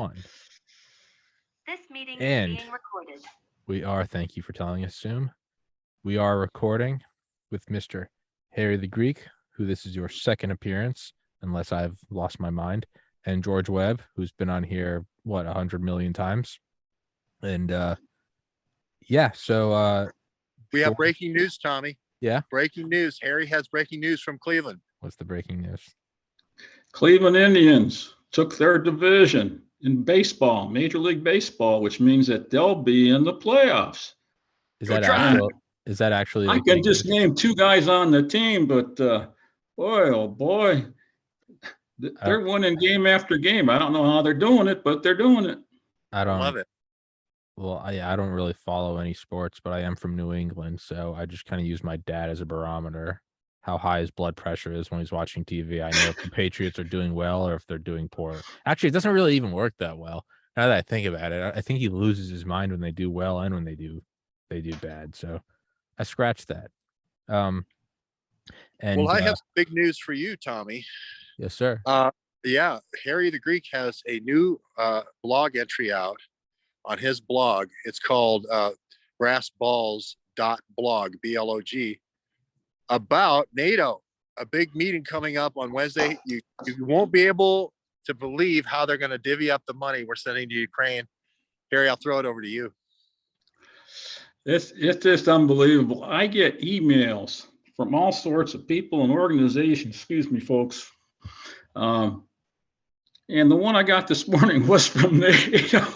One. This meeting And is being recorded. We are, thank you for telling us, Zoom. We are recording with Mr. Harry the Greek, who this is your second appearance, unless I've lost my mind, and George Webb, who's been on here, 100 million times. And so we have breaking news, Tommy. Yeah. Breaking news. Harry has breaking news from Cleveland. What's the breaking news? Cleveland Indians took their division in baseball, Major League Baseball, which means that they'll be in the playoffs. Is that actual? Is that actually? I can just name two guys on the team, but boy, oh boy, they're winning game after game. I don't know how they're doing it, but they're doing it. I don't love it. Well, I don't really follow any sports, but I am from New England, so I just kind of use my dad as a barometer. How high his blood pressure is when he's watching TV. I know if the Patriots are doing well or if they're doing poor. Actually, it doesn't really even work that well. Now that I think about it, I think he loses his mind when they do well and when they do bad. So I scratched that. And well, I have big news for you, Tommy. Yes, sir. Yeah, Harry the Greek has a new blog entry out on his blog. It's called brassballs.blog, B-L-O-G, about NATO. A big meeting coming up on Wednesday. You won't be able to believe how they're going to divvy up the money we're sending to Ukraine. Harry, I'll throw it over to you. It's just unbelievable. I get emails from all sorts of people and organizations. Excuse me, folks. And the one I got this morning was from NATO.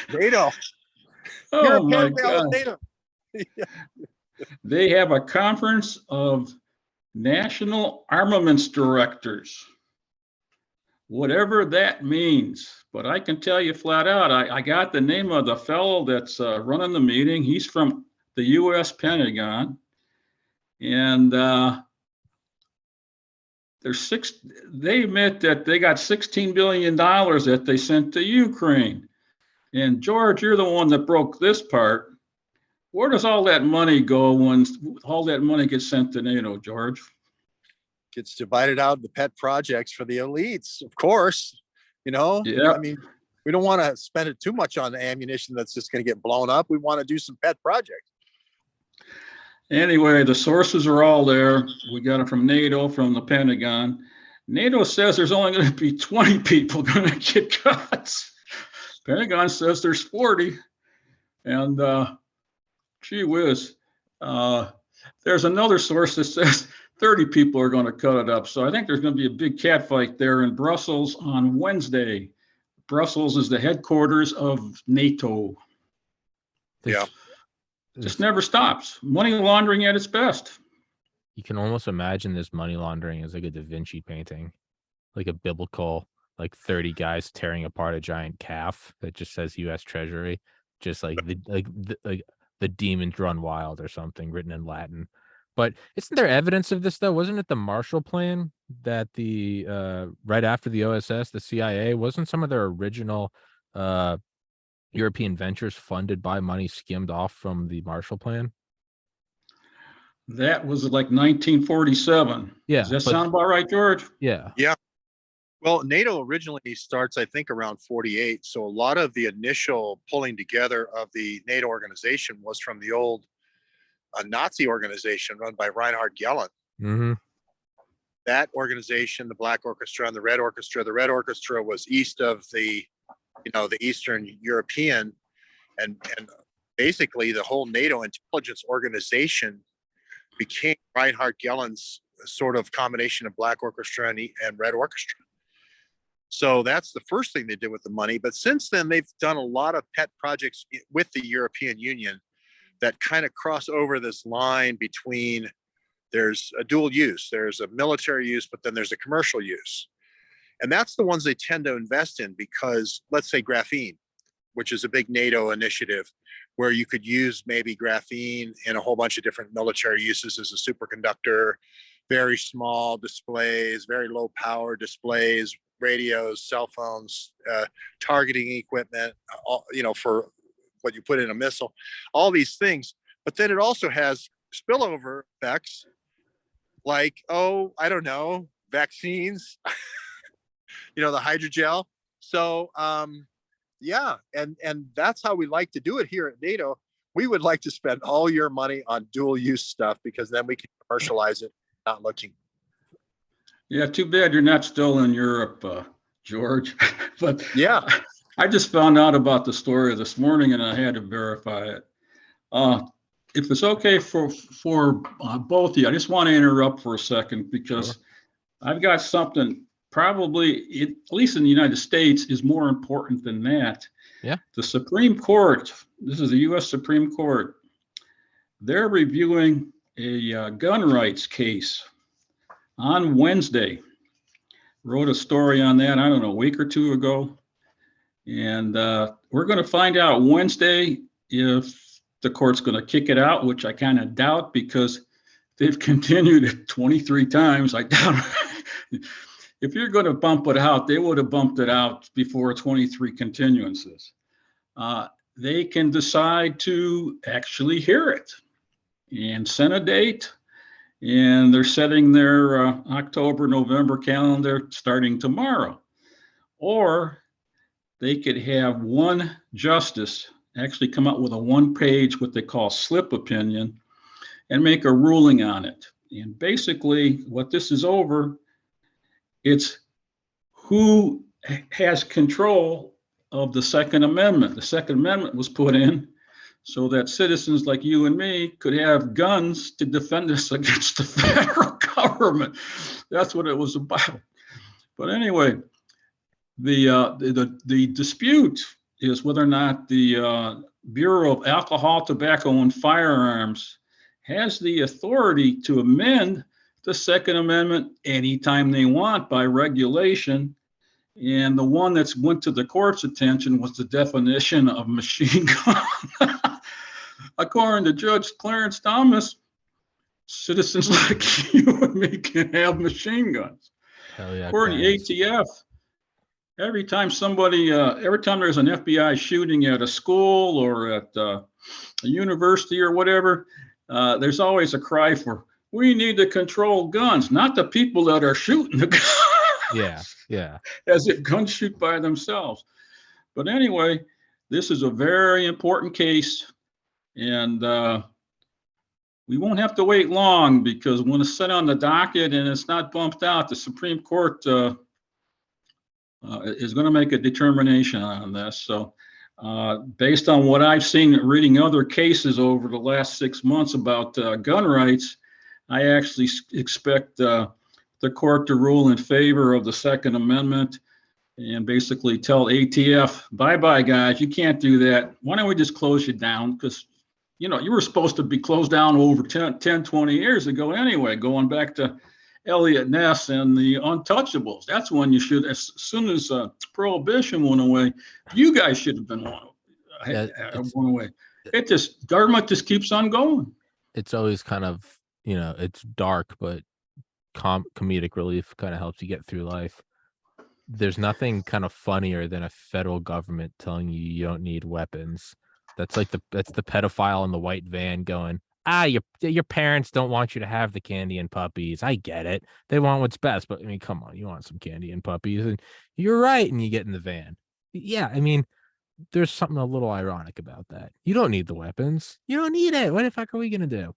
NATO. Oh my God. NATO. They have a conference of national armaments directors, whatever that means. But I can tell you flat out, I got the name of the fellow that's running the meeting. He's from the U.S. Pentagon. And they admit that they got $16 billion that they sent to Ukraine. And George, you're the one that broke this part. Where does all that money go when all that money gets sent to NATO, George? Gets divided out into pet projects for the elites, of course. Yeah. I mean, we don't want to spend it too much on ammunition that's just going to get blown up. We want to do some pet projects. Anyway, the sources are all there. We got it from NATO, from the Pentagon. NATO says there's only going to be 20 people going to get cuts. Pentagon says there's 40. And gee whiz, there's another source that says 30 people are going to cut it up. So I think there's going to be a big cat fight there in Brussels on Wednesday. Brussels is the headquarters of NATO. Yeah. Just never stops. Money laundering at its best. You can almost imagine this money laundering as like a Da Vinci painting, like a biblical, like 30 guys tearing apart a giant calf that just says U.S. Treasury, just like the demons run wild or something written in Latin. But isn't there evidence of this though? Wasn't it the Marshall Plan that the right after the OSS, the CIA, wasn't some of their original European ventures funded by money skimmed off from the Marshall Plan? That was like 1947. Yeah. Does that sound about right, George? Yeah. Yeah. Well, NATO originally starts, I think, around 48. So a lot of the initial pulling together of the NATO organization was from the old Nazi organization run by Reinhard Gehlen. Mm-hmm. That organization, the Black Orchestra and the Red Orchestra. The Red Orchestra was east of the Eastern European, and basically the whole NATO intelligence organization became Reinhard Gehlen's sort of combination of Black Orchestra and Red Orchestra. So that's the first thing they did with the money. But since then, they've done a lot of pet projects with the European Union that kind of cross over this line between there's a dual use, there's a military use, but then there's a commercial use. And that's the ones they tend to invest in because, let's say, graphene, which is a big NATO initiative where you could use maybe graphene in a whole bunch of different military uses as a superconductor, very small displays, very low power displays, radios, cell phones, targeting equipment, for what you put in a missile, all these things. But then it also has spillover effects like, I don't know, vaccines, the hydrogel. So yeah, and that's how we like to do it here at NATO. We would like to spend all your money on dual use stuff because then we can commercialize it, not looking. Yeah, too bad you're not still in Europe, George. But Yeah. I just found out about the story this morning and I had to verify it. If it's okay for both of you, I just want to interrupt for a second because Sure. I've got something probably, at least in the United States, is more important than that. Yeah. The Supreme Court, this is the U.S. Supreme Court, they're reviewing a gun rights case on Wednesday. Wrote a story on that, I don't know, a week or two ago. And we're going to find out Wednesday if the court's going to kick it out, which I kind of doubt because they've continued it 23 times. I doubt if you're going to bump it out, they would have bumped it out before 23 continuances. They can decide to actually hear it and set a date. And they're setting their October, November calendar starting tomorrow. Or they could have one justice actually come up with a one-page, what they call slip opinion, and make a ruling on it. And basically, what this is over, it's who has control of the Second Amendment. The Second Amendment was put in so that citizens like you and me could have guns to defend us against the federal government. That's what it was about. But anyway, the dispute is whether or not the Bureau of Alcohol, Tobacco, and Firearms has the authority to amend the Second Amendment anytime they want by regulation. And the one that's went to the court's attention was the definition of machine gun. According to Judge Clarence Thomas, citizens like you and me can have machine guns. Hell yeah. According to ATF, every time there's an FBI shooting at a school or at a university or whatever, there's always a cry for, we need to control guns, not the people that are shooting the guns. Yeah, yeah. As if guns shoot by themselves. But anyway, this is a very important case, and we won't have to wait long because when it's set on the docket and it's not bumped out, the Supreme Court is going to make a determination on this. So based on what I've seen reading other cases over the last 6 months about gun rights, I actually expect the court to rule in favor of the Second Amendment and basically tell ATF, bye-bye, guys, you can't do that. Why don't we just close you down? Because, you know, you were supposed to be closed down over 10, 20 years ago anyway, going back to Elliot Ness and the Untouchables. That's when you should, as soon as Prohibition went away, you guys should have been one away. Government just keeps on going. It's always kind of, you know, it's dark, but comedic relief kind of helps you get through life. There's nothing kind of funnier than a federal government telling you you don't need weapons. That's like that's the pedophile in the white van going, your parents don't want you to have the candy and puppies. I get it. They want what's best, but I mean, come on, you want some candy and puppies, and you're right, and you get in the van. Yeah, I mean, there's something a little ironic about that. You don't need the weapons. You don't need it. What the fuck are we gonna do?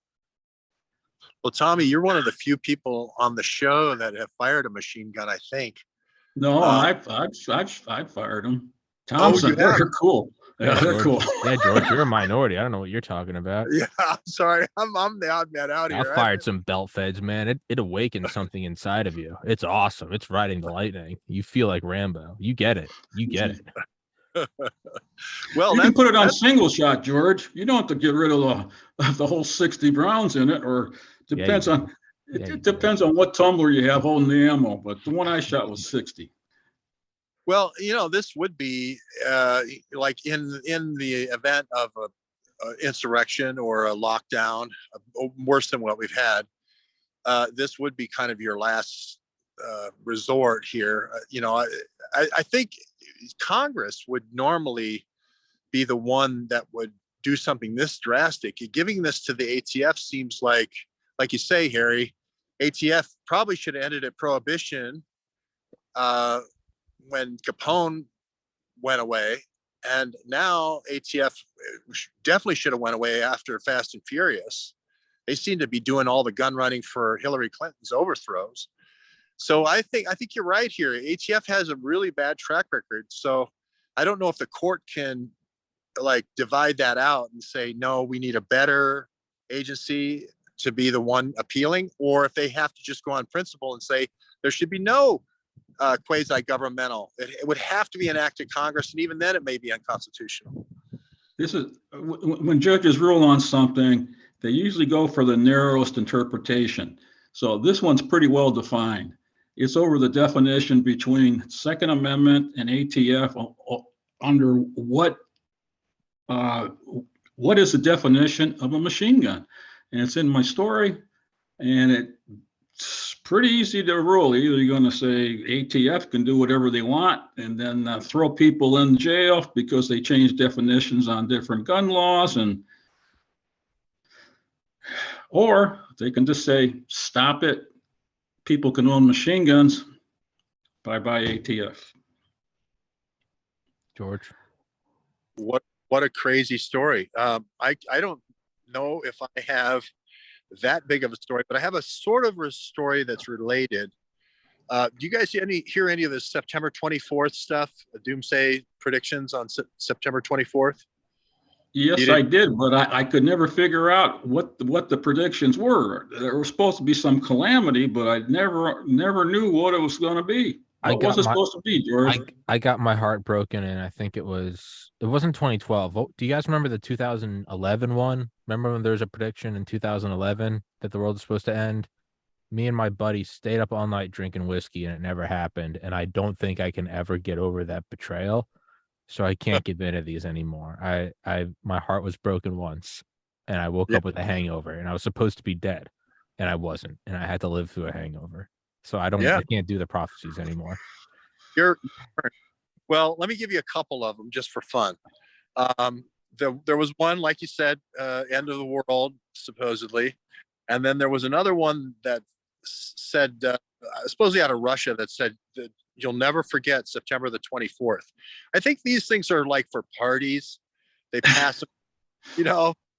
Well, Tommy, you're one of the few people on the show that have fired a machine gun, I think. No, I've fired them. Thompson, they're cool. Yeah, they're cool. Yeah, George, you're a minority. I don't know what you're talking about. Yeah, I'm sorry. I'm the odd man out here. I fired some belt feds, man. It awakened something inside of you. It's awesome. It's riding the lightning. You feel like Rambo. You get it. You get it. Well, you can put it on single shot, George. You don't have to get rid of the whole 60 rounds in it, or depends on. It depends on what tumbler you have holding the ammo, but the one I shot was 60. Well, you know, this would be like in the event of a insurrection or a lockdown, worse than what we've had. This would be kind of your last resort here. You know, I think Congress would normally be the one that would do something this drastic. Giving this to the ATF seems like you say, Harry, ATF probably should have ended at Prohibition when Capone went away. And now ATF definitely should have went away after Fast and Furious. They seem to be doing all the gun running for Hillary Clinton's overthrows. So I think you're right here. ATF has a really bad track record. So I don't know if the court can like divide that out and say, no, we need a better agency to be the one appealing, or if they have to just go on principle and say there should be no quasi-governmental. It would have to be an act of Congress, and even then it may be unconstitutional. This is when judges rule on something, they usually go for the narrowest interpretation. So this one's pretty well defined. It's over the definition between Second Amendment and ATF under what is the definition of a machine gun? And it's in my story, and it's pretty easy to rule. Either you're going to say ATF can do whatever they want and then throw people in jail because they change definitions on different gun laws, or they can just say, stop it. People can own machine guns. Bye-bye ATF. George. What a crazy story. I don't know if I have that big of a story, but I have a sort of a story that's related. Do you guys hear any of the September 24th stuff, doomsday predictions on September 24th? Yes, I did, but I could never figure out what the predictions were. There was supposed to be some calamity, but I never knew what it was going to be. What was it supposed to be, George? I got my heart broken, and I think it wasn't 2012. Do you guys remember the 2011 one? Remember when there was a prediction in 2011 that the world was supposed to end? Me and my buddy stayed up all night drinking whiskey, and it never happened. And I don't think I can ever get over that betrayal. So I can't give in to these anymore. My heart was broken once, and I woke up with a hangover, and I was supposed to be dead, and I wasn't, and I had to live through a hangover. So I can't do the prophecies anymore. Well, let me give you a couple of them just for fun. There was one, like you said, end of the world, supposedly. And then there was another one that said, supposedly out of Russia, that said that you'll never forget September the 24th. I think these things are like for parties. They pass,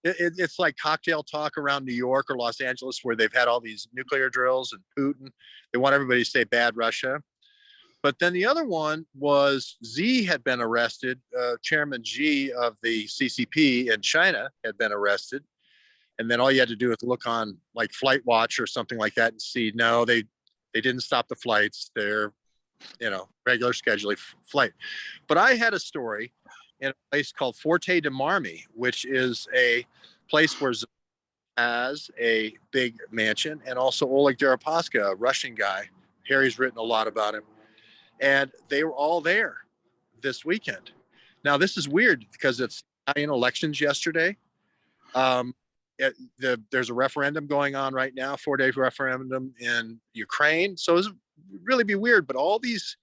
it's like cocktail talk around New York or Los Angeles, where they've had all these nuclear drills and Putin. They want everybody to say bad Russia. But then the other one was Xi had been arrested. Chairman Xi of the CCP in China had been arrested. And then all you had to do was look on like Flight Watch or something like that and see, no, they didn't stop the flights. They're, regular scheduling flight. But I had a story in a place called Forte de Marmi, which is a place where Xi has a big mansion, and also Oleg Deripaska, a Russian guy. Harry's written a lot about him. And they were all there this weekend. Now, this is weird because it's Italian elections yesterday. There's a referendum going on right now, 4-day referendum in Ukraine. So it would really be weird. But all these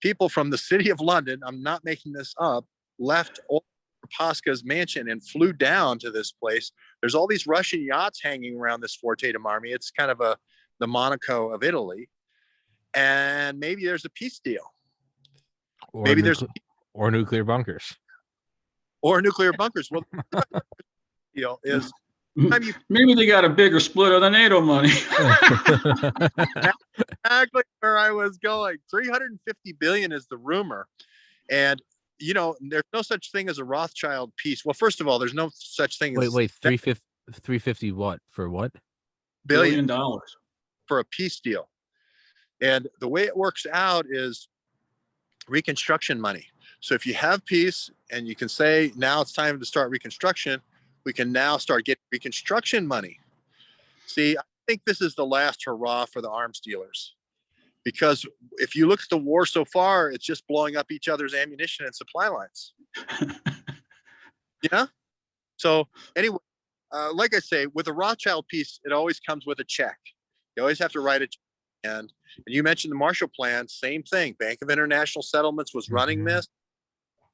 people from the city of London, I'm not making this up, left Paska's mansion and flew down to this place. There's all these Russian yachts hanging around this Forte de Marmi. It's kind of the Monaco of Italy. And maybe there's a peace deal. Or nuclear bunkers. Or nuclear bunkers. Well, the deal is maybe they got a bigger split of the NATO money. Exactly where I was going. 350 billion is the rumor. And there's no such thing as a Rothschild peace. Well, first of all, there's no such thing as 350 what? For what? $1 billion for a peace deal. And the way it works out is reconstruction money. So if you have peace and you can say, now it's time to start reconstruction, we can now start getting reconstruction money. See, I think this is the last hurrah for the arms dealers. Because if you look at the war so far, it's just blowing up each other's ammunition and supply lines. So anyway, like I say, with a Rothschild peace, it always comes with a check. You always have to write a check. And you mentioned the Marshall Plan, same thing. Bank of International Settlements was running this.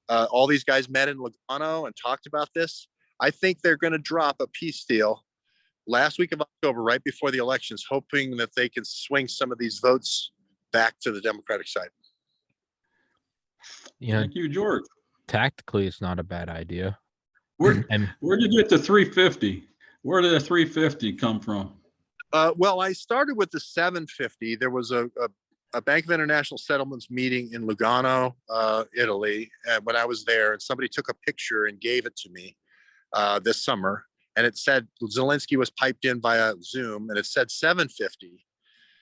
All these guys met in Lugano and talked about this. I think they're going to drop a peace deal last week of October, right before the elections, hoping that they can swing some of these votes back to the Democratic side. You know, Thank you, George. tactically, it's not a bad idea. Where And where'd you get the 350? Where did the 350 come from? Well, I started with the 750. There was a Bank of International Settlements meeting in Lugano, Italy, when I was there, and somebody took a picture and gave it to me this summer, and it said Zelensky was piped in via Zoom, and it said 750,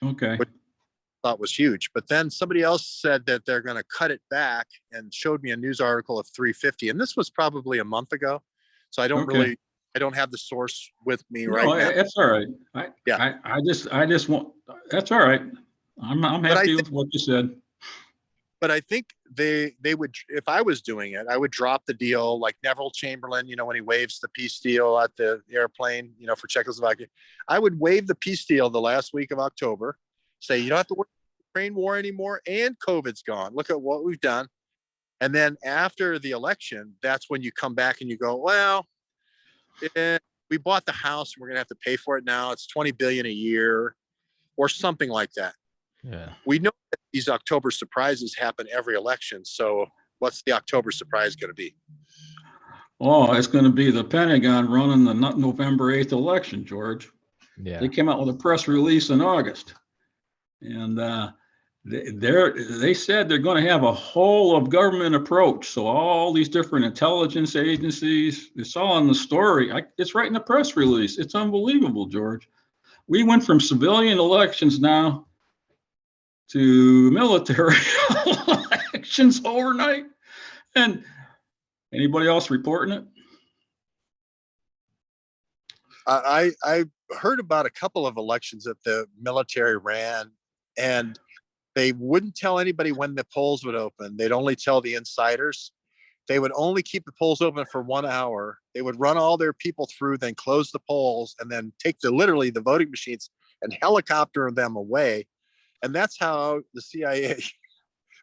Okay. which I thought was huge. But then somebody else said that they're going to cut it back and showed me a news article of 350, and this was probably a month ago, so I don't Okay. I don't have the source with me No, right now. that's all right. Yeah. I just want, that's all right. I'm I happy think- with what you said. But I think they would, if I was doing it, I would drop the deal like Neville Chamberlain, when he waves the peace deal at the airplane, for Czechoslovakia. I would waive the peace deal the last week of October, say you don't have to worry about the Ukraine war anymore, and COVID's gone. Look at what we've done. And then after the election, that's when you come back and you go, well, we bought the house and we're going to have to pay for it now. It's 20 billion a year or something like that. yeah, We know that these October surprises happen every election. So what's the October surprise going to be? Oh, it's going to be the Pentagon running the November 8th election, George. yeah. They came out with a press release in August. And they said they're going to have a whole of government approach. So all these different intelligence agencies, it's all in the story. It's right in the press release. It's unbelievable, George. We went from civilian elections now to military elections overnight. And anybody else reporting it? I heard about a couple of elections that the military ran, and they wouldn't tell anybody when the polls would open. They'd only tell the insiders. They would only keep the polls open for 1 hour. They would run all their people through, then close the polls, and then take literally the voting machines and helicopter them away. And that's how the CIA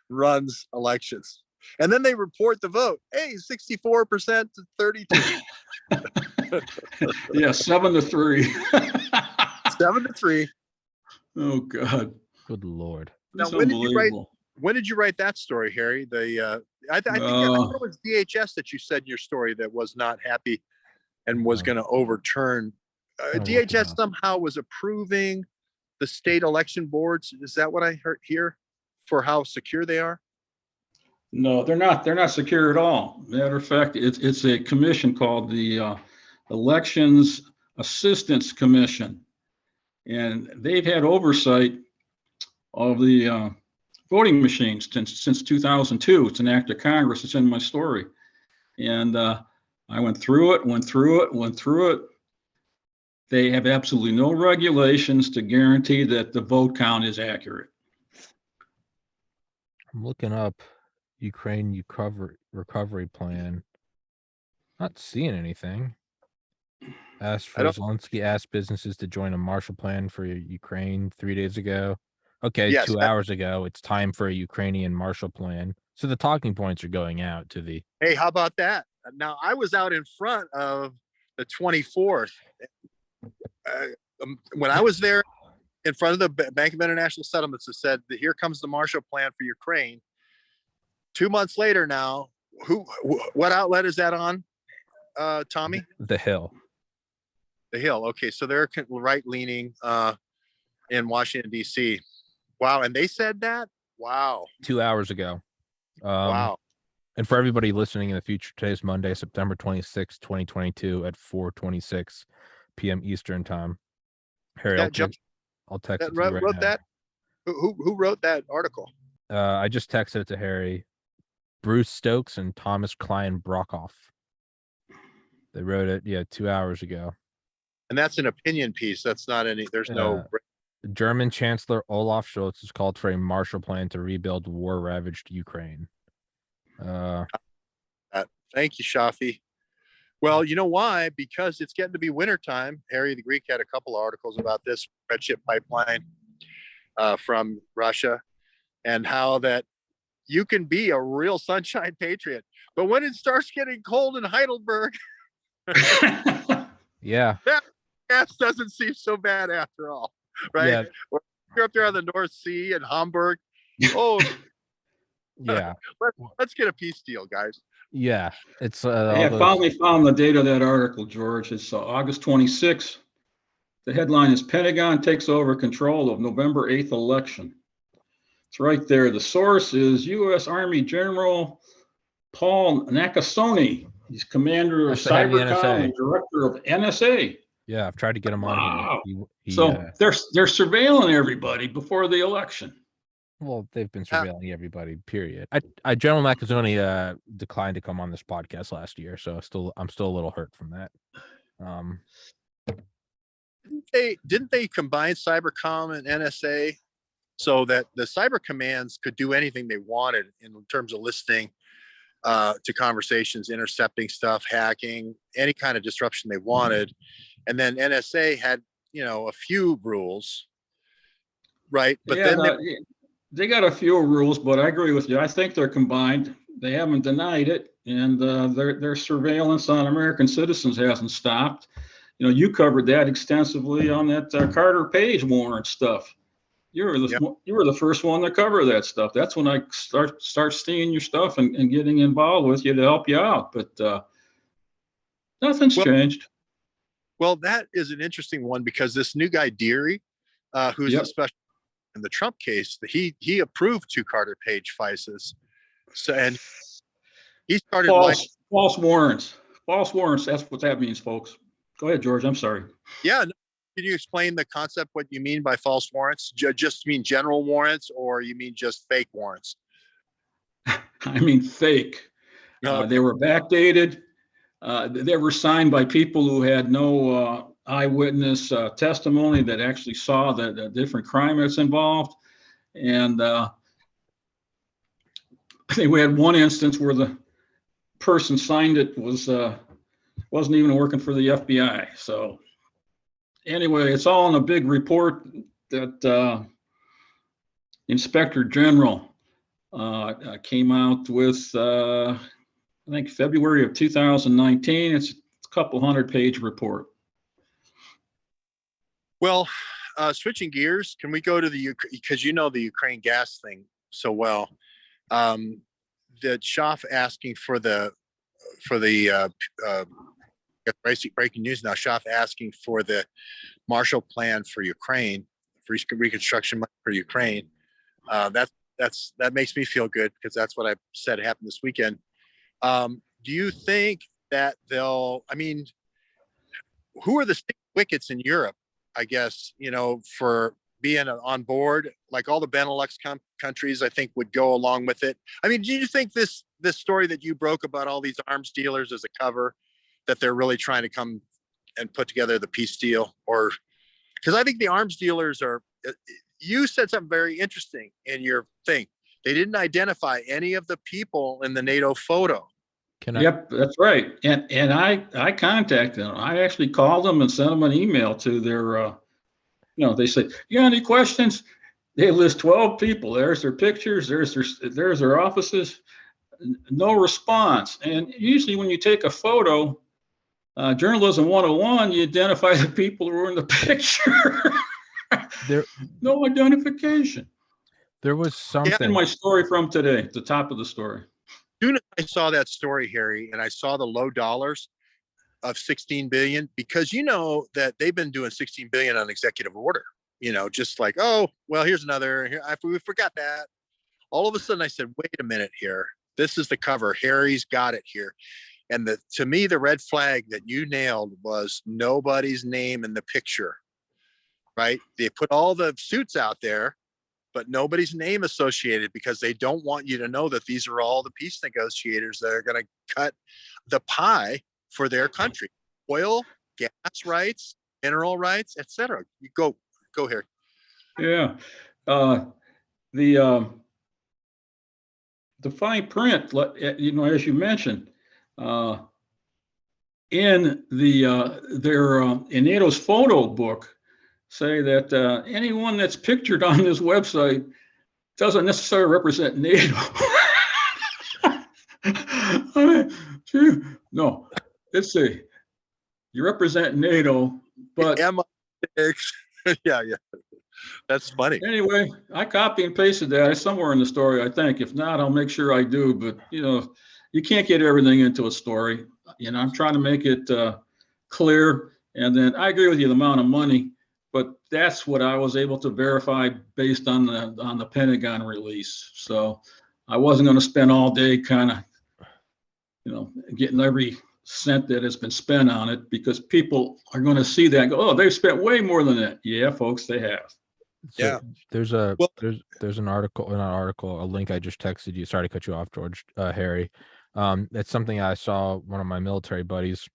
runs elections. And then they report the vote. Hey, 64% to 32. Yeah, 7-3. 7-3. Oh God. Good Lord. Now, It's when did you write? unbelievable. When did you write that story, Harry? I think it was DHS that you said in your story that was not happy and was going to overturn. I'll look it DHS up. somehow was approving the state election boards. Is that what I heard here for how secure they are? No, they're not. They're not secure at all. Matter of fact, it's a commission called the Elections Assistance Commission, and they've had oversight of the voting machines since 2002. It's an act of Congress. It's in my story, and I went through it. They have absolutely no regulations to guarantee that the vote count is accurate. I'm looking up Ukraine recovery plan. Not seeing anything. Zelensky asked businesses to join a Marshall Plan for Ukraine 3 days ago. Okay, Yes, 2 hours ago. It's time for a Ukrainian Marshall Plan. So the talking points are going out to the. Hey, how about that? Now, I was out in front of the 24th. When I was there in front of the Bank of International Settlements, it said, here comes the Marshall Plan for Ukraine. 2 months later now, what outlet is that on, Tommy? The Hill. The Hill. Okay, so they're right-leaning in Washington, D.C. Wow, and they said that? Wow. 2 hours ago. Wow. And for everybody listening in the future, today's Monday, September 26, 2022 at 4:26 p.m. Eastern time. Harry, I'll text it to you right wrote now. that? Who wrote that article? I just texted it to Harry. Bruce Stokes and Thomas Klein Brockhoff. They wrote it, 2 hours ago. And that's an opinion piece. That's not any. There's no. German Chancellor Olaf Scholz has called for a Marshall Plan to rebuild war-ravaged Ukraine. Thank you, Shafi. Well, you know why? Because it's getting to be wintertime. Harry the Greek had a couple of articles about this red ship pipeline from Russia, and how that you can be a real sunshine patriot, but when it starts getting cold in Heidelberg, Yeah. gas doesn't seem so bad after all, right? Yeah. You're up there on the North Sea and Hamburg. Oh, Yeah. Let's get a peace deal, guys. Yeah. It's I finally found the date of that article, George. It's August 26th. The headline is Pentagon takes over control of November 8th election. It's right there. The source is U.S. Army General Paul Nakasone. He's commander of That's the head of the Cybercom NSA. and director of NSA. Yeah, I've tried to get him on Wow. here. So they're surveilling everybody before the election. Well, they've been surveilling everybody. Period. General Macazzoni declined to come on this podcast last year, so I'm still a little hurt from that. Didn't they combine Cybercom and NSA so that the cyber commands could do anything they wanted in terms of listening to conversations, intercepting stuff, hacking, any kind of disruption they wanted, and then NSA had a few rules, right? But yeah, then they got a few rules, but I agree with you. I think they're combined. They haven't denied it, and their surveillance on American citizens hasn't stopped. You covered that extensively on that Carter Page warrant stuff. You were the first one to cover that stuff. That's when I start seeing your stuff and getting involved with you to help you out. But nothing's changed. Well, that is an interesting one because this new guy Deary, who's the special in the Trump case, he approved 2 Carter Page FISAs. So and he started false warrants. False warrants. That's what that means, folks. Go ahead, George. I'm sorry. Yeah. No, can you explain the concept, what you mean by false warrants? Just mean general warrants, or you mean just fake warrants? I mean fake. Okay. They were backdated. They were signed by people who had no eyewitness testimony that actually saw the different crime that's involved. And I think we had one instance where the person signed it wasn't even working for the FBI. So anyway, it's all in a big report that Inspector General came out with, I think February of 2019. It's a couple 100-page report. Well, switching gears, can we go to because the Ukraine gas thing so well. The Schaff asking for the breaking news now. Schaff asking for the Marshall Plan for Ukraine, for reconstruction money for Ukraine. That makes me feel good because that's what I said happened this weekend. Do you think that they'll? I mean, who are the stick wickets in Europe? I guess for being on board, like all the Benelux countries, I think would go along with it. I mean, do you think this story that you broke about all these arms dealers as a cover, that they're really trying to come and put together the peace deal? Or because I think the arms dealers are, you said something very interesting in your thing. They didn't identify any of the people in the NATO photo. Yep, that's right. And I contacted them. I actually called them and sent them an email to their, they said, you got any questions? They list 12 people. There's their pictures. There's their offices. No response. And usually when you take a photo, journalism 101, you identify the people who are in the picture. No identification. There was something. In my story from today, the top of the story. As soon as I saw that story, Harry, and I saw the low dollars of 16 billion, because that they've been doing 16 billion on executive order, just like, oh, well, here's another, we forgot that. All of a sudden I said, wait a minute here. This is the cover. Harry's got it here. And to me, the red flag that you nailed was nobody's name in the picture, right? They put all the suits out there, but nobody's name associated because they don't want you to know that these are all the peace negotiators that are going to cut the pie for their country. Oil, gas rights, mineral rights, etc. You go here. Yeah. The fine print, as you mentioned, in in NATO's photo book, say that anyone that's pictured on this website doesn't necessarily represent NATO. No, let's see. You represent NATO, but yeah. That's funny. Anyway, I copy and pasted that. It's somewhere in the story, I think. If not, I'll make sure I do. But, you can't get everything into a story. I'm trying to make it clear. And then I agree with you, the amount of money, but that's what I was able to verify based on the Pentagon release. So I wasn't going to spend all day kind of, getting every cent that has been spent on it, because people are going to see that and go, oh, they've spent way more than that. Yeah, folks, they have. So Yeah. there's a there's an article, not article, a link I just texted you. Sorry to cut you off, George, Harry. It's something I saw one of my military buddies,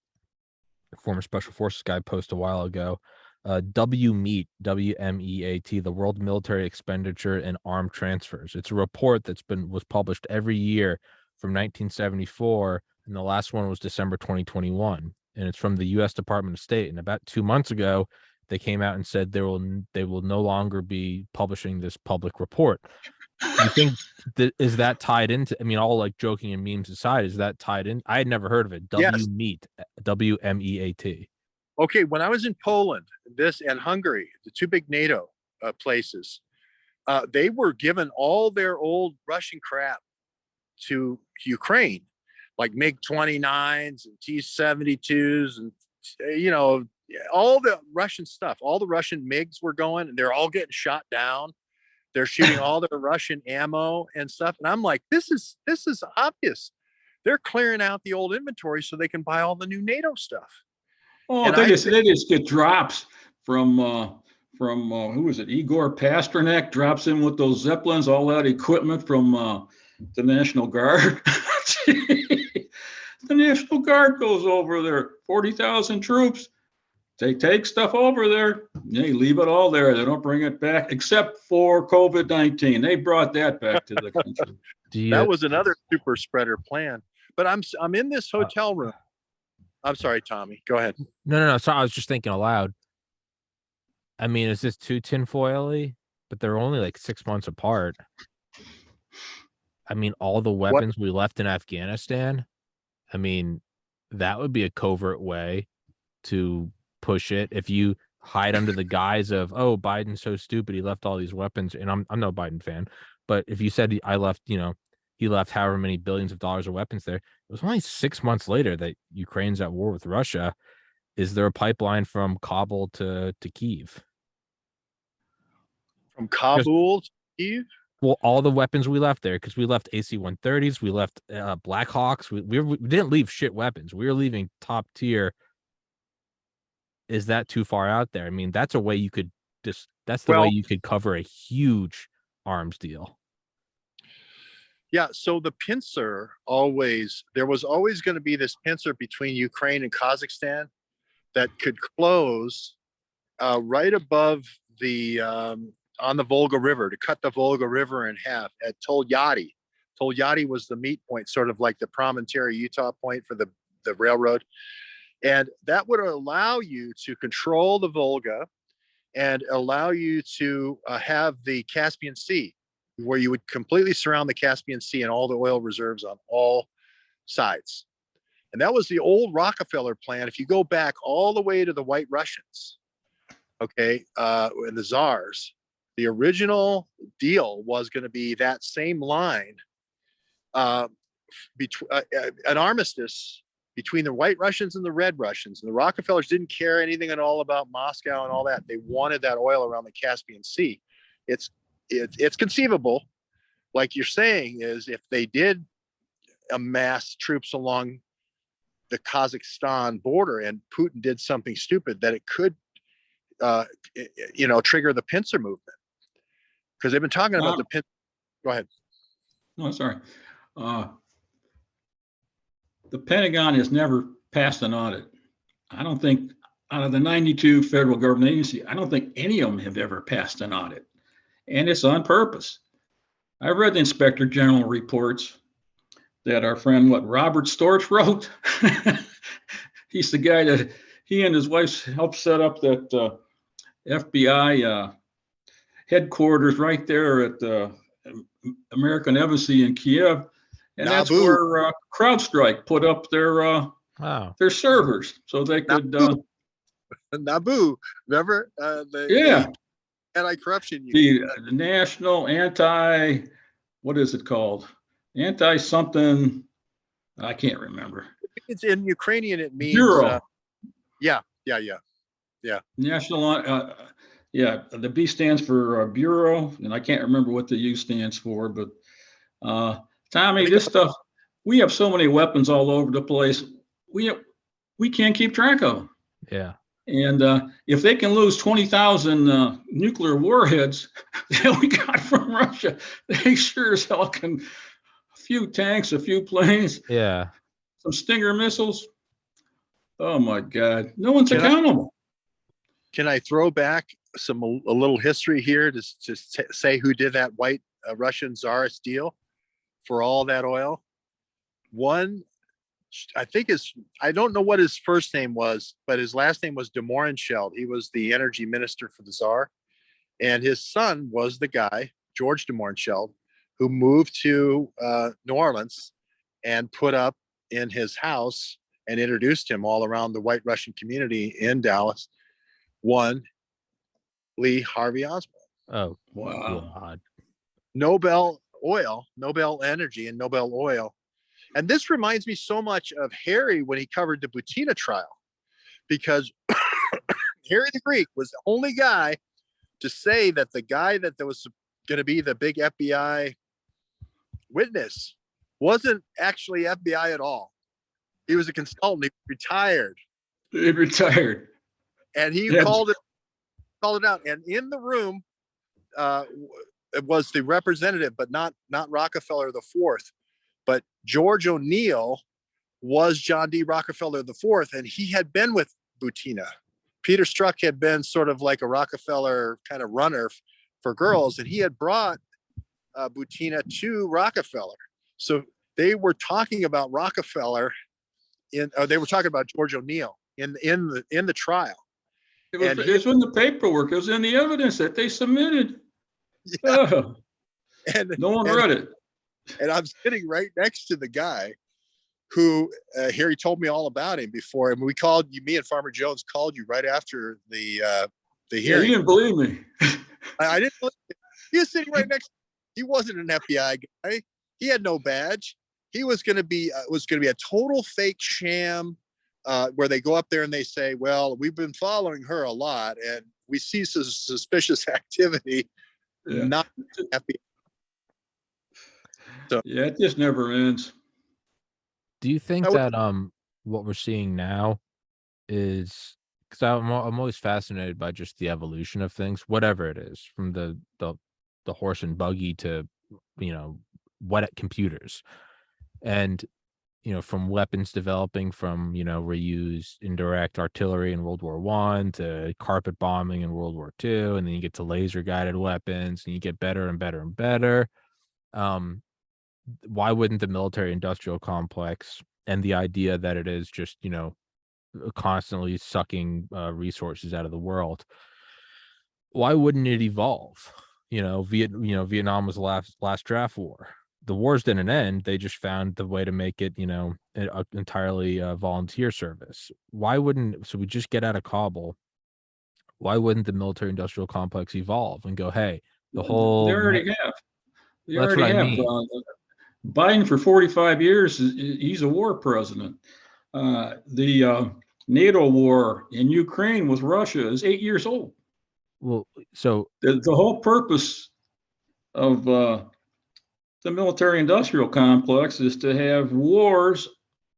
former special forces guy, post a while ago. WMEAT, WMEAT, the World Military Expenditure and Arm Transfers. It's a report was published every year from 1974, and the last one was December 2021, and it's from the U.S. Department of State. And about 2 months ago, they came out and said they will no longer be publishing this public report. You think is that tied into? I mean, all like joking and memes aside, is that tied in? I had never heard of it. Yes. WMEAT, WMEAT. Okay, when I was in Poland, and Hungary, the two big NATO places, they were given all their old Russian crap to Ukraine, like MiG-29s and T-72s, and all the Russian stuff. All the Russian MiGs were going, and they're all getting shot down. They're shooting all their Russian ammo and stuff. And I'm like, this is obvious. They're clearing out the old inventory so they can buy all the new NATO stuff. Oh, And they just get drops from who was it? Igor Pasternak drops in with those Zeppelins, all that equipment from the National Guard. The National Guard goes over there, 40,000 troops. They take stuff over there. They leave it all there. They don't bring it back, except for COVID-19. They brought that back to the country. That was another super spreader plan. But I'm in this hotel room. I'm sorry, Tommy. Go ahead. No. Sorry, I was just thinking aloud. I mean, is this too tinfoily? But they're only like 6 months apart. I mean, all the weapons we left in Afghanistan. I mean, that would be a covert way to push it. If you hide under the guise of, oh, Biden's so stupid, he left all these weapons, and I'm no Biden fan, but if you said he left however many billions of dollars of weapons there, it was only 6 months later that Ukraine's at war with Russia. Is there a pipeline from Kabul to Kyiv? From Kabul to Kyiv? Well, all the weapons we left there, because we left AC-130s, we left Black Hawks. We didn't leave shit weapons. We were leaving top tier. Is that too far out there? I mean, that's a way you could way you could cover a huge arms deal. Yeah. So the pincer there was always going to be this pincer between Ukraine and Kazakhstan that could close right above on the Volga River, to cut the Volga River in half at Tolyatti. Tolyatti was the meet point, sort of like the Promontory, Utah point for the railroad. And that would allow you to control the Volga and allow you to have the Caspian Sea, where you would completely surround the Caspian Sea and all the oil reserves on all sides. And that was the old Rockefeller plan. If you go back all the way to the White Russians, okay, and the Czars, the original deal was going to be that same line, between an armistice between the White Russians and the Red Russians. And the Rockefellers didn't care anything at all about Moscow and all that. They wanted that oil around the Caspian Sea. It's conceivable, like you're saying, is if they did amass troops along the Kazakhstan border and Putin did something stupid, that it could, trigger the pincer movement. Because they've been talking about the pincer. Go ahead. No, sorry. The Pentagon has never passed an audit. I don't think, out of the 92 federal government agencies, I don't think any of them have ever passed an audit. And it's on purpose. I read the Inspector General reports that our friend, Robert Storch wrote. He's the guy that he and his wife helped set up that FBI headquarters right there at the American Embassy in Kiev. And that's where CrowdStrike put up their servers so they could. Naboo, remember? Yeah. anti-corruption union. The national what is it called? Anti something, I can't remember. It's in Ukrainian. It means Bureau. Yeah. National, the B stands for Bureau, and I can't remember what the U stands for, but Tommy, this stuff, we have so many weapons all over the place. We can't keep track of them. Yeah. And if they can lose 20,000 nuclear warheads that we got from Russia, they sure as hell can. A few tanks, a few planes, Yeah. some Stinger missiles. Oh my God, no one's accountable. Can I throw back a little history here to say who did that white Russian czarist deal for all that oil? One, I don't know what his first name was, but his last name was de Mohrenschildt. He was the energy minister for the Tsar, and his son was the guy, George de Mohrenschildt, who moved to New Orleans and put up in his house and introduced him all around the white Russian community in Dallas. One, Lee Harvey Oswald. Oh, Wow. God. Nobel Energy and Nobel Oil. And this reminds me so much of Harry when he covered the Butina trial, because Harry the Greek was the only guy to say that the guy that was going to be the big FBI witness wasn't actually FBI at all. He was a consultant. He retired. He retired. And he called it out. And in the room, it was the representative, but not Rockefeller the Fourth, but George O'Neill was John D. Rockefeller the Fourth, and he had been with Butina. Peter Strzok had been sort of like a Rockefeller kind of runner for girls, and he had brought Butina to Rockefeller. So they were talking about Rockefeller they were talking about George O'Neill in the trial. It was in the paperwork. It was in the evidence that they submitted. Yeah. Oh, no one read it. And I'm sitting right next to the guy who Harry told me all about him before. And me and Farmer Jones called you right after the hearing. Yeah, he didn't believe me. I didn't believe it. He was sitting right next to me. He wasn't an FBI guy. He had no badge. He was going to be a total fake sham where they go up there and they say, well, we've been following her a lot and we see some suspicious activity. Yeah. Not FBI. So, yeah, it just never ends. Do you think that what we're seeing now is, because I'm always fascinated by just the evolution of things, whatever it is, from the horse and buggy to wet computers, and from weapons developing from reused indirect artillery in World War I to carpet bombing in World War II, and then you get to laser guided weapons, and you get better and better and better. Why wouldn't the military industrial complex, and the idea that it is just constantly sucking resources out of the world, why wouldn't it evolve? Vietnam was the last draft war. The wars didn't end. They just found the way to make it an entirely volunteer service. So we just get out of Kabul, why wouldn't the military industrial complex evolve and go, hey, the whole— They already have. That's what I mean. Biden for 45 years, he's a war president. The NATO war in Ukraine with Russia is 8 years old. Well, so the whole purpose of the military industrial complex is to have wars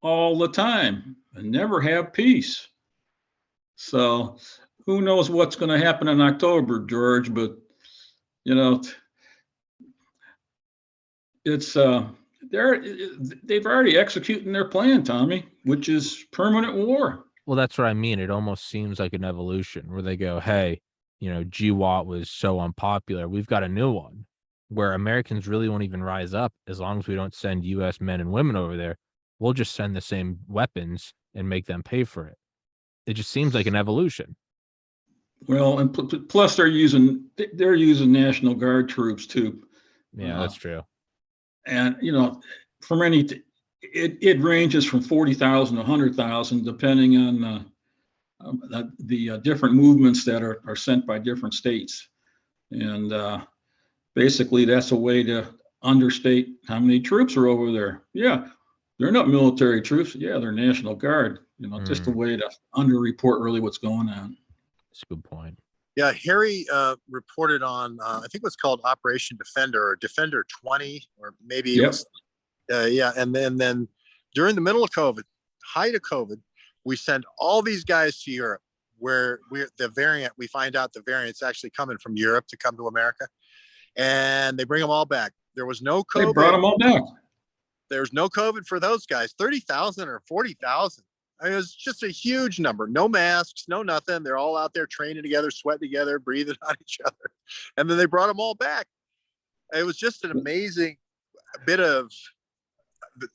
all the time and never have peace. So who knows what's going to happen in October, George, but it's they've already executed their plan, Tommy, which is permanent war. Well, that's what I mean. It almost seems like an evolution where they go, hey, GWAT was so unpopular. We've got a new one where Americans really won't even rise up as long as we don't send U.S. men and women over there. We'll just send the same weapons and make them pay for it. It just seems like an evolution. Well, and plus they're using National Guard troops too. Yeah, that's true. And from it ranges from 40,000 to 100,000, depending on the different movements that are sent by different states. And basically, that's a way to understate how many troops are over there. Yeah, they're not military troops. Yeah, they're National Guard. Just a way to underreport really what's going on. That's a good point. Yeah, Harry reported on, I think it was called Operation Defender or Defender 20, or maybe it was, yeah. And then during the middle of COVID, height of COVID, we send all these guys to Europe, where we find out the variant's actually coming from Europe to come to America, and they bring them all back. There was no COVID. They brought them all back. There's no COVID for those guys. 30,000 or 40,000. I mean, it was just a huge number. No masks, no nothing. They're all out there training together, sweating together, breathing on each other. And then they brought them all back. It was just an amazing bit of,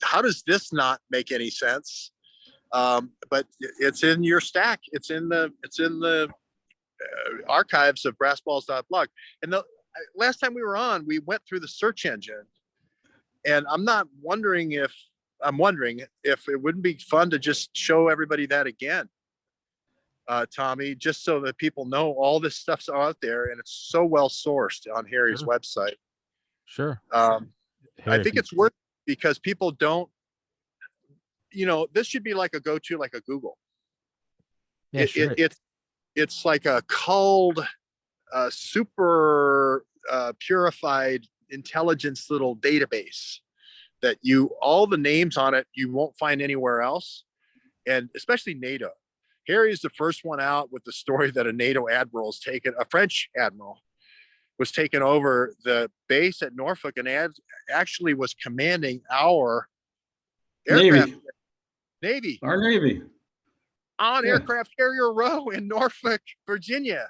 how does this not make any sense? But it's in your stack. It's in the archives of brassballs.blog. And the last time we were on, we went through the search engine, and I'm wondering if it wouldn't be fun to just show everybody that again, Tommy, just so that people know all this stuff's out there, and it's so well sourced on Harry's website. Sure. I think it's worth it, because people don't, this should be like a go-to, like a Google. Yeah, sure. It's like a culled, super purified intelligence little database that all the names on it you won't find anywhere else, and especially NATO. Harry's the first one out with the story that a French admiral was taken over the base at Norfolk and actually was commanding our aircraft Navy. Our Navy. On aircraft carrier row in Norfolk, Virginia,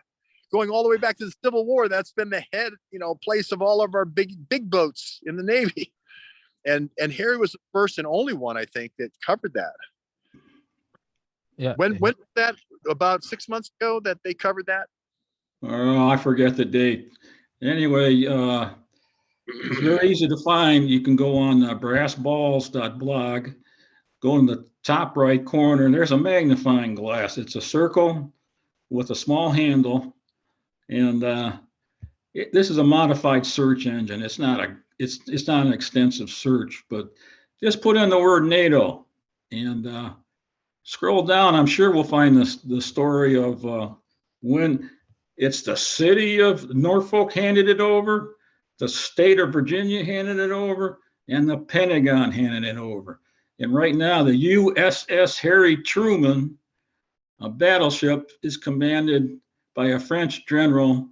going all the way back to the Civil War. That's been the head, place of all of our big boats in the Navy. And Harry was the first and only one, I think, that covered that. Yeah. When was that? About 6 months ago that they covered that? Oh, I forget the date. Anyway, it's very easy to find. You can go on brassballs.blog, go in the top right corner, and there's a magnifying glass. It's a circle with a small handle, and this is a modified search engine. It's not an extensive search, but just put in the word NATO and scroll down. I'm sure we'll find the story of when it's the city of Norfolk handed it over, the state of Virginia handed it over, and the Pentagon handed it over. And right now, the USS Harry Truman, a battleship, is commanded by a French general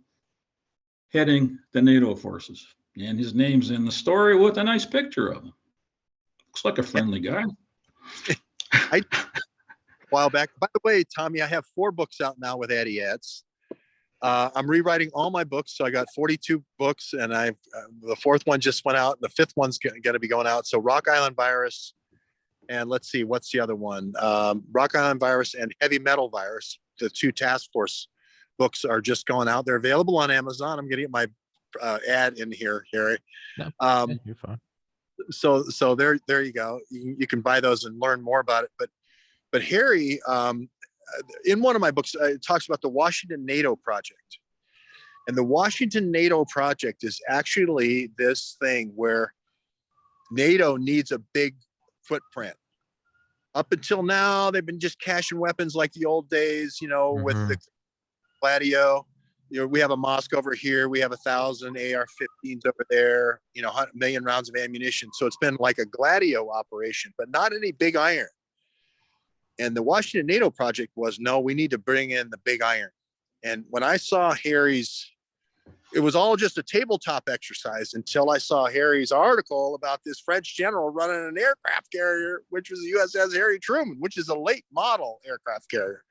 heading the NATO forces. And his name's in the story with a nice picture of him. Looks like a friendly guy. A while back. By the way, Tommy, I have 4 books out now with Addy Ads. I'm rewriting all my books, so I got 42 books, and the 4th one just went out. The 5th one's going to be going out. So Rock Island Virus, and let's see, what's the other one? Rock Island Virus and Heavy Metal Virus. The 2 task force books are just going out. They're available on Amazon. I'm going to get my ad in here, Harry. No, you're fine. So there you go. You can buy those and learn more about it. But Harry, in one of my books, it talks about the Washington NATO project. And the Washington NATO project is actually this thing where NATO needs a big footprint. Up until now, they've been just caching weapons like the old days, with the Gladio. We have a Mosque over here. We have 1,000 AR-15s over there, 100 million rounds of ammunition. So it's been like a Gladio operation, but not any big iron. And the Washington NATO project was, no, we need to bring in the big iron. And when I saw Harry's, it was all just a tabletop exercise until I saw Harry's article about this French general running an aircraft carrier, which was the USS Harry Truman, which is a late model aircraft carrier.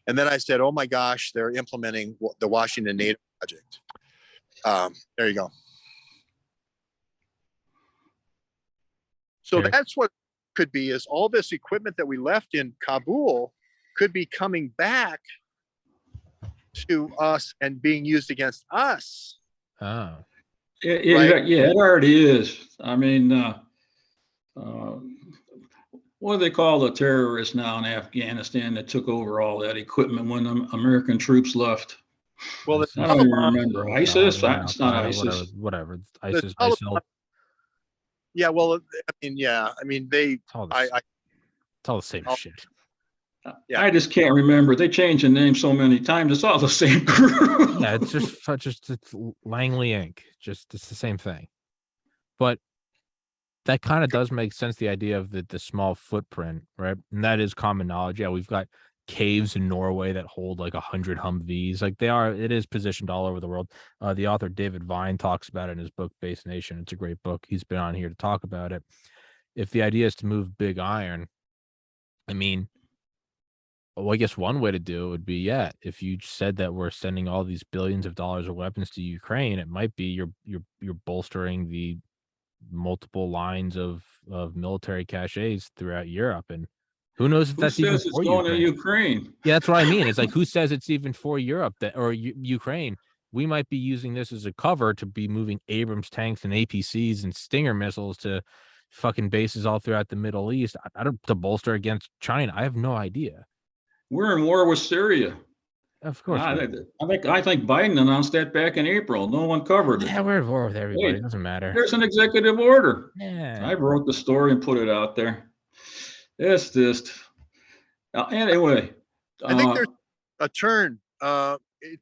And then I said, oh my gosh, they're implementing the Washington NATO project. There you go. So that's what could be, is all this equipment that we left in Kabul could be coming back to us and being used against us. Oh. It already is. I mean, what do they call the terrorists now in Afghanistan that took over all that equipment when the American troops left? Well, ISIS. I don't even remember. ISIS? No, It's not whatever, ISIS. whatever. the ISIS, Taliban- ISIL. yeah, well, I mean, they, It's all the, I, it's all the same I'll- shit. Yeah. I just can't remember. They changed the name so many times. It's all the same group. Yeah, it's it's Langley Inc. Just it's the same thing. But that kind of does make sense. The idea of the small footprint, right? And that is common knowledge. Yeah, we've got caves in Norway that hold like 100 Humvees. Like it is positioned all over the world. The author David Vine talks about it in his book Base Nation. It's a great book. He's been on here to talk about it. If the idea is to move big iron, I mean, well, I guess one way to do it would be, yeah, if you said that we're sending all these billions of dollars of weapons to Ukraine, it might be you're bolstering the multiple lines of military caches throughout Europe, and who knows if Who that's even says it's for going to Ukraine. Ukraine? Yeah, that's what I mean. It's like, who says it's even for Europe or Ukraine? We might be using this as a cover to be moving Abrams tanks and APCs and Stinger missiles to fucking bases all throughout the Middle East. I don't, to bolster against China. I have no idea. We're in war with Syria. Of course. I think Biden announced that back in April. No one covered it. Yeah, we're at war with everybody. Hey, It doesn't matter. There's an executive order. Yeah. I wrote the story and put it out there. It's just anyway. I think there's a turn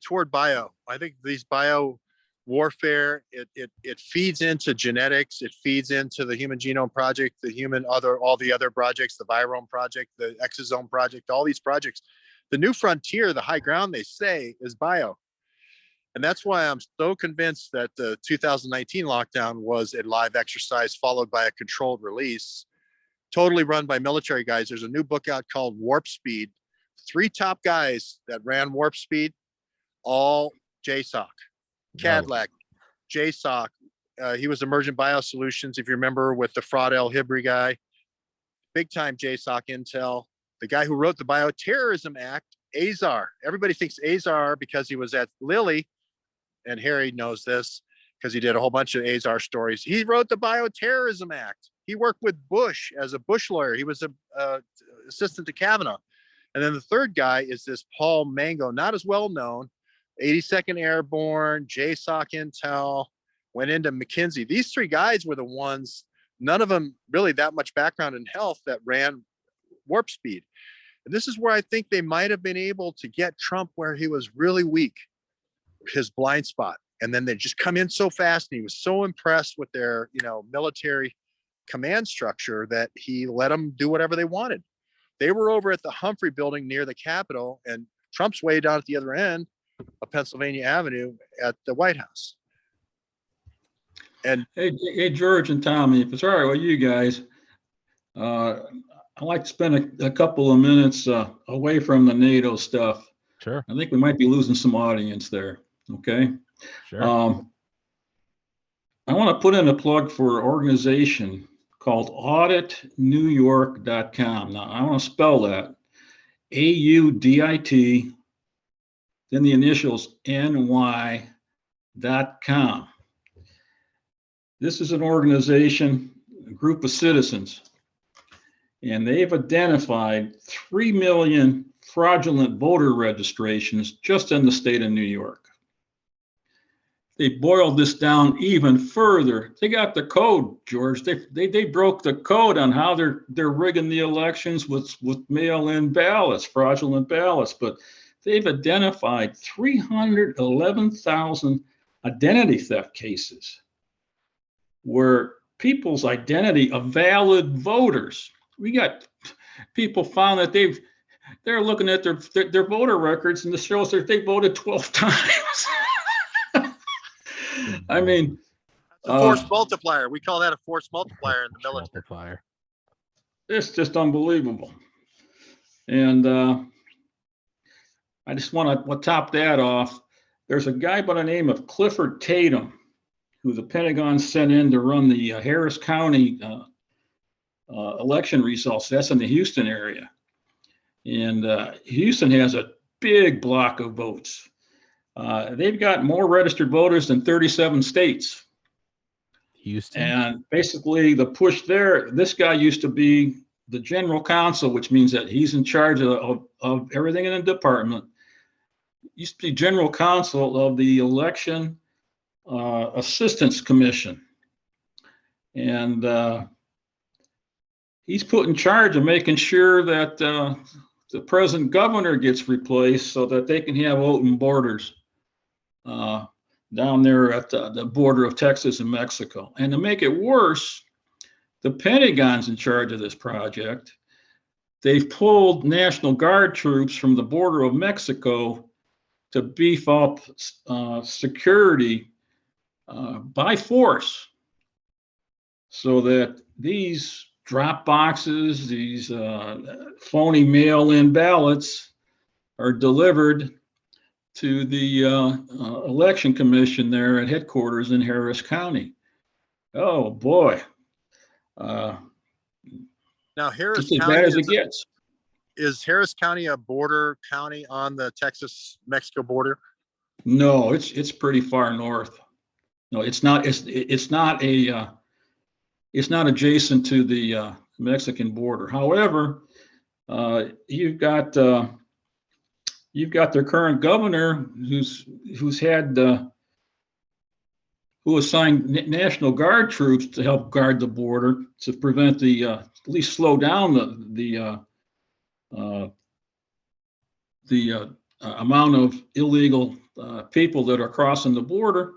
toward bio. I think these bio warfare, it feeds into genetics, it feeds into the Human Genome Project, all the other projects, the Virome Project, the Exosome Project, all these projects. The new frontier, the high ground, they say, is bio. And that's why I'm so convinced that the 2019 lockdown was a live exercise followed by a controlled release, totally run by military guys. There's a new book out called Warp Speed. 3 top guys that ran Warp Speed, all JSOC. Cadillac, JSOC. He was Emergent Biosolutions, if you remember, with the Fraud El Hibri guy. Big time JSOC intel. The guy who wrote the Bioterrorism Act, Azar. Everybody thinks Azar because he was at Lilly, and Harry knows this because he did a whole bunch of Azar stories. He wrote the Bioterrorism Act. He worked with Bush as a Bush lawyer. He was a assistant to Kavanaugh. And then the third guy is this Paul Mango, not as well known, 82nd Airborne, JSOC Intel, went into McKinsey. These 3 guys were the ones, none of them really that much background in health, that ran Warp Speed. And this is where I think they might have been able to get Trump where he was really weak, his blind spot. And then they just come in so fast, and he was so impressed with their, military command structure that he let them do whatever they wanted. They were over at the Humphrey building near the Capitol, and Trump's way down at the other end of Pennsylvania Avenue at the White House. And hey, George and Tommy, if it's all right with you guys, I'd like to spend a couple of minutes away from the NATO stuff. Sure. I think we might be losing some audience there. Okay. Sure. I want to put in a plug for an organization called auditnewyork.com. Now, I want to spell that AUDIT, then the initials NY.com. This is an organization, a group of citizens, and they've identified 3 million fraudulent voter registrations just in the state of New York. They boiled this down even further. They got the code, George. They broke the code on how they're rigging the elections with mail-in ballots, fraudulent ballots. But they've identified 311,000 identity theft cases where people's identity of valid voters. We got people found that they're looking at their voter records, and it shows that they voted 12 times. I mean, it's a force multiplier. We call that a force multiplier in the military. Multiplier. It's just unbelievable. And I just want to top that off. There's a guy by the name of Clifford Tatum, who the Pentagon sent in to run the Harris County election results. That's in the Houston area. And Houston has a big block of votes. They've got more registered voters than 37 states. Houston. And basically the push there, this guy used to be the general counsel, which means that he's in charge of everything in the department. used to be general counsel of the Election Assistance Commission. And he's put in charge of making sure that the present governor gets replaced so that they can have open borders down there at the border of Texas and Mexico. And to make it worse, the Pentagon's in charge of this project. They've pulled National Guard troops from the border of Mexico to beef up security by force, so that these drop boxes, these phony mail-in ballots are delivered to the election commission there at headquarters in Harris County. Oh boy. Now, Harris Just as County bad as it gets. is Harris County a border county on the Texas-Mexico border? No, it's pretty far north. No, it's not. It's not adjacent to the Mexican border. However, you've got their current governor who assigned National Guard troops to help guard the border to prevent at least slow down the amount of illegal people that are crossing the border.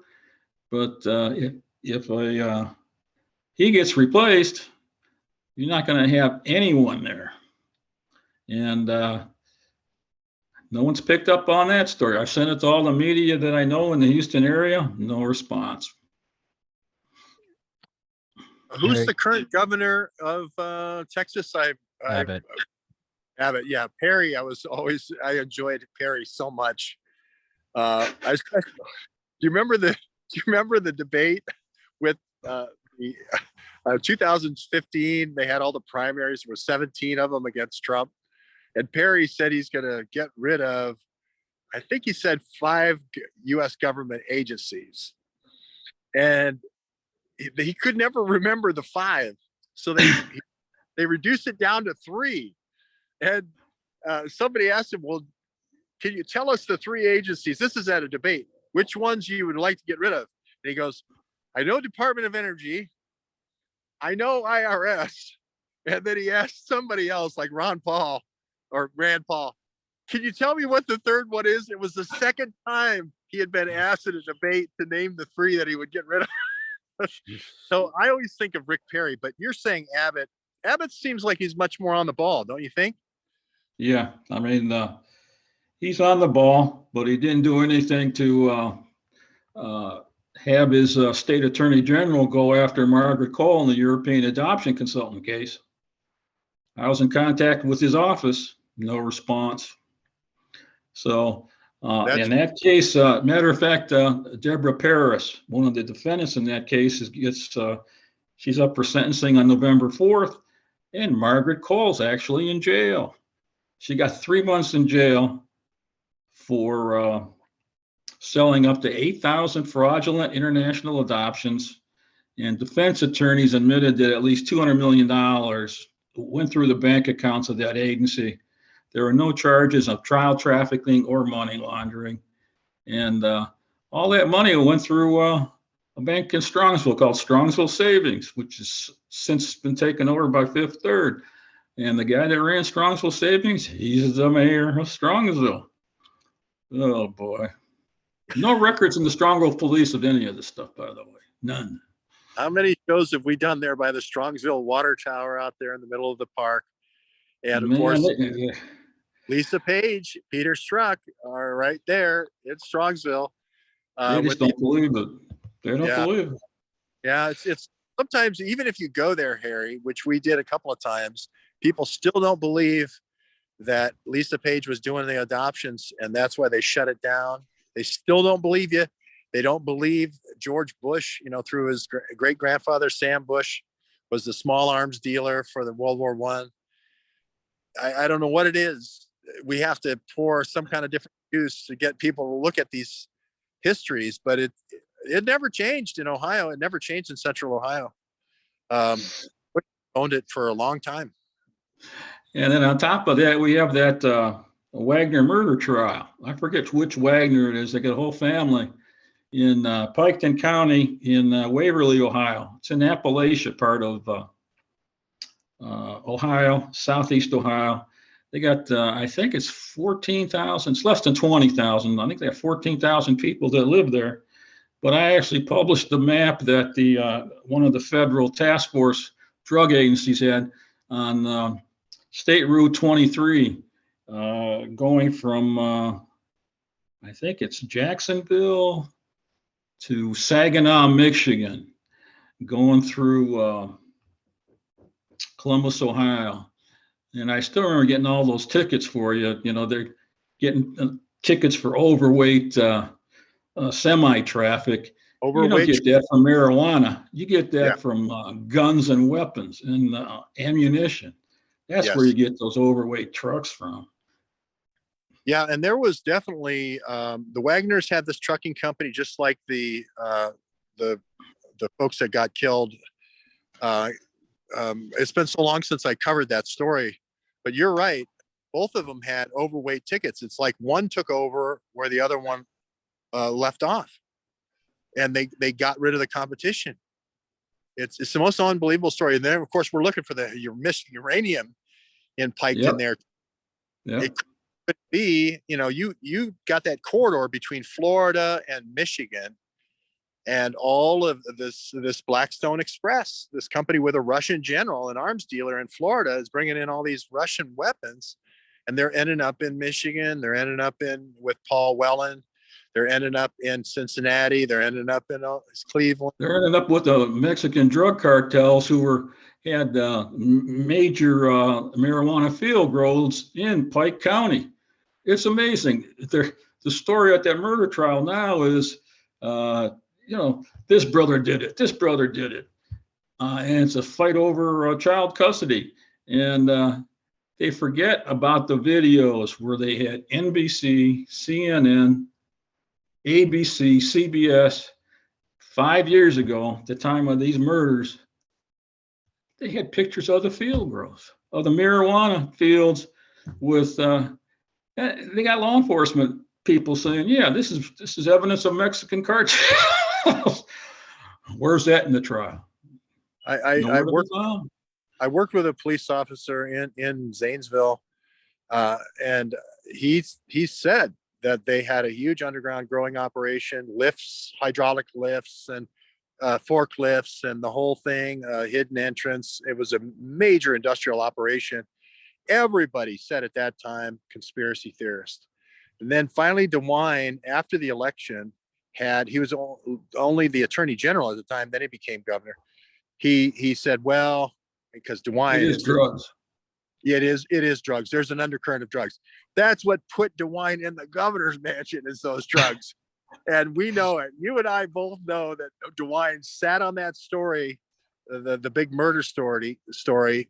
But if he gets replaced, you're not going to have anyone there. And no one's picked up on that story. I sent it to all the media that I know in the Houston area. No response. Who's the current governor of Texas? Abbott. Abbott, yeah, Perry. I enjoyed Perry so much. Do you remember the debate with the 2015? They had all the primaries. There were 17 of them against Trump, and Perry said he's going to get rid of, I think he said 5 U.S. government agencies, and he could never remember the 5, so they reduced it down to 3. And somebody asked him, well, can you tell us the 3 agencies? This is at a debate. Which ones you would like to get rid of? And he goes, I know Department of Energy. I know IRS. And then he asked somebody else like Rand Paul, can you tell me what the third one is? It was the second time he had been asked in a debate to name the 3 that he would get rid of. So I always think of Rick Perry, but you're saying Abbott. Abbott seems like he's much more on the ball, don't you think? Yeah, I mean, he's on the ball, but he didn't do anything to have his state attorney general go after Margaret Cole in the European adoption consultant case. I was in contact with his office, no response. So in that case, matter of fact, Deborah Paris, one of the defendants in that case, she's up for sentencing on November 4th, and Margaret Cole's actually in jail. She got 3 months in jail for selling up to 8,000 fraudulent international adoptions, and defense attorneys admitted that at least $200 million went through the bank accounts of that agency. There were no charges of child trafficking or money laundering. And all that money went through a bank in Strongsville called Strongsville Savings, which has since been taken over by Fifth Third. And the guy that ran Strongsville Savings, he's the mayor of Strongsville. Oh, boy. No records in the Strongsville police of any of this stuff, by the way. None. How many shows have we done there by the Strongsville water tower out there in the middle of the park? And of course, Lisa Page, Peter Strzok are right there in Strongsville. They just don't believe it. They don't believe it. Yeah, it's sometimes, even if you go there, Harry, which we did a couple of times, people still don't believe that Lisa Page was doing the adoptions, and that's why they shut it down. They still don't believe you. They don't believe George Bush, through his great grandfather, Sam Bush, was the small arms dealer for the World War I. I don't know what it is. We have to pour some kind of different juice to get people to look at these histories, but it never changed in Ohio. It never changed in Central Ohio. Owned it for a long time. And then on top of that, we have that Wagner murder trial. I forget which Wagner it is. They got a whole family in Piketon County in Waverly, Ohio. It's in Appalachia, part of Ohio, southeast Ohio. They got, I think it's 14,000. It's less than 20,000. I think they have 14,000 people that live there. But I actually published the map that the one of the federal task force drug agencies had on State Route 23, going from I think it's Jacksonville to Saginaw, Michigan, going through Columbus, Ohio. And I still remember getting all those tickets for you. You know, they're getting tickets for overweight semi-traffic. You don't get that from marijuana. You get that from guns and weapons and ammunition. That's where you get those overweight trucks from. Yeah, and there was definitely the Wagners had this trucking company, just like the folks that got killed. It's been so long since I covered that story, but you're right. Both of them had overweight tickets. It's like one took over where the other one left off, and they got rid of the competition. It's the most unbelievable story. And then of course we're looking for your missing uranium in Piketon there. Yeah. It could be, you know, you got that corridor between Florida and Michigan, and all of this Blackstone Express, this company with a Russian general, an arms dealer in Florida, is bringing in all these Russian weapons, and they're ending up in Michigan. They're ending up with Paul Whelan. They're ending up in Cincinnati. They're ending up in Cleveland. They're ending up with the Mexican drug cartels who had major marijuana field grows in Pike County. It's amazing. The story at that murder trial now is, you know, this brother did it. This brother did it. And it's a fight over child custody. And they forget about the videos where they had NBC, CNN, ABC, CBS, 5 years ago, at the time of these murders. They had pictures of the field growth, of the marijuana fields with, they got law enforcement people saying, yeah, this is evidence of Mexican cartels. Where's that in the trial? I worked with a police officer in Zanesville, and he said that they had a huge underground growing operation, lifts, hydraulic lifts, and forklifts, and the whole thing, hidden entrance. It was a major industrial operation. Everybody said at that time, conspiracy theorist. And then finally, DeWine, after the election, he was only the attorney general at the time. Then he became governor. He said, well, because DeWine is drugs. Yeah, it is drugs. There's an undercurrent of drugs. That's what put DeWine in the governor's mansion, is those drugs. And we know it. You and I both know that DeWine sat on that story, the big murder story,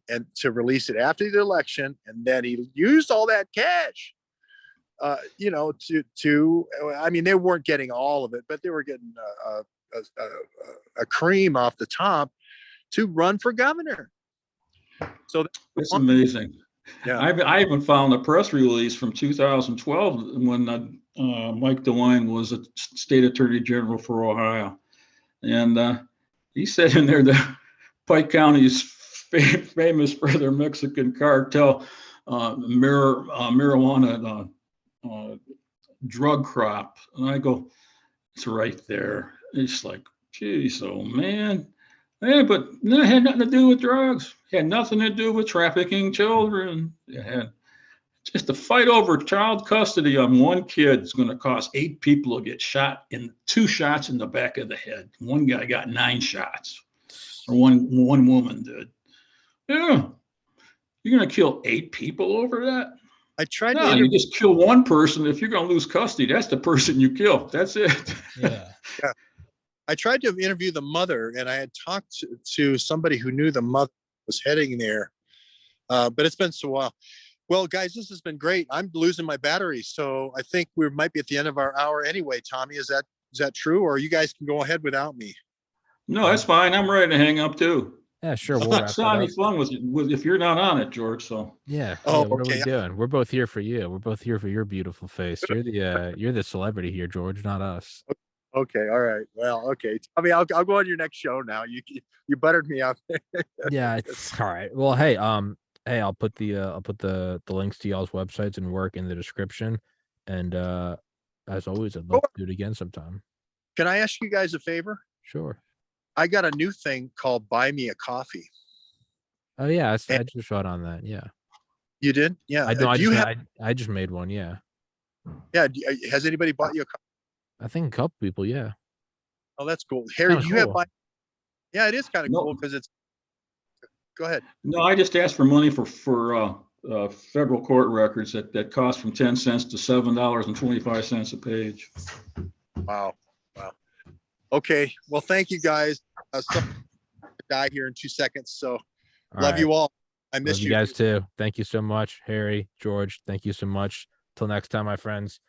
and to release it after the election, and then he used all that cash, you know, to I mean, they weren't getting all of it, but they were getting a cream off the top to run for governor. So it's amazing. Yeah, I even found a press release from 2012 when Mike DeWine was a state attorney general for Ohio, and he said in there that Pike County is famous for their Mexican cartel marijuana drug crop. And I go, it's right there. It's like, geez, oh man. Yeah, but it had nothing to do with drugs. It had nothing to do with trafficking children. It had just a fight over child custody on one kid is going to cause 8 people to get shot, in 2 shots in the back of the head. One guy got 9 shots, or one woman did. Yeah, you're going to kill 8 people over that? I tried to. You just kill one person. If you're going to lose custody, that's the person you kill. That's it. Yeah. Yeah. I tried to interview the mother, and I had talked to somebody who knew the mother was heading there, but it's been so while. Well, guys, this has been great. I'm losing my battery, so I think we might be at the end of our hour anyway. Tommy, is that true, or you guys can go ahead without me? No, that's fine. I'm ready to hang up too. Yeah, sure. It's We'll not wrap it's that not any up. fun if you're not on it, George. So Yeah. Oh, Yeah. What are we okay. doing? We're both here for you. We're both here for your beautiful face. You're the celebrity here, George, not us. Okay. All right. Well, okay. I mean, I'll go on your next show now. You buttered me up. Yeah, it's all right. Well, hey, I'll put the links to y'all's websites and work in the description. And as always, I'd love to do it again sometime. Can I ask you guys a favor? Sure. I got a new thing called Buy Me a Coffee. Oh yeah, I And just shot on that. Yeah. you did? Yeah. I know Do you have? I just made one, yeah. Yeah. Has anybody bought you a coffee? I think a couple people, yeah. Oh, that's cool. Harry, Kinda do you have cool. buy? Yeah, it is kind of No. cool because it's. Go ahead. no, I just asked for money for federal court records that cost from 10 cents to $7.25 a page. Wow. Wow. Okay. Well, thank you guys. So die here in 2 seconds. So All love right. you all. I Love miss you you. guys too. Thank you so much, Harry, George. Thank you so much. Till next time, my friends.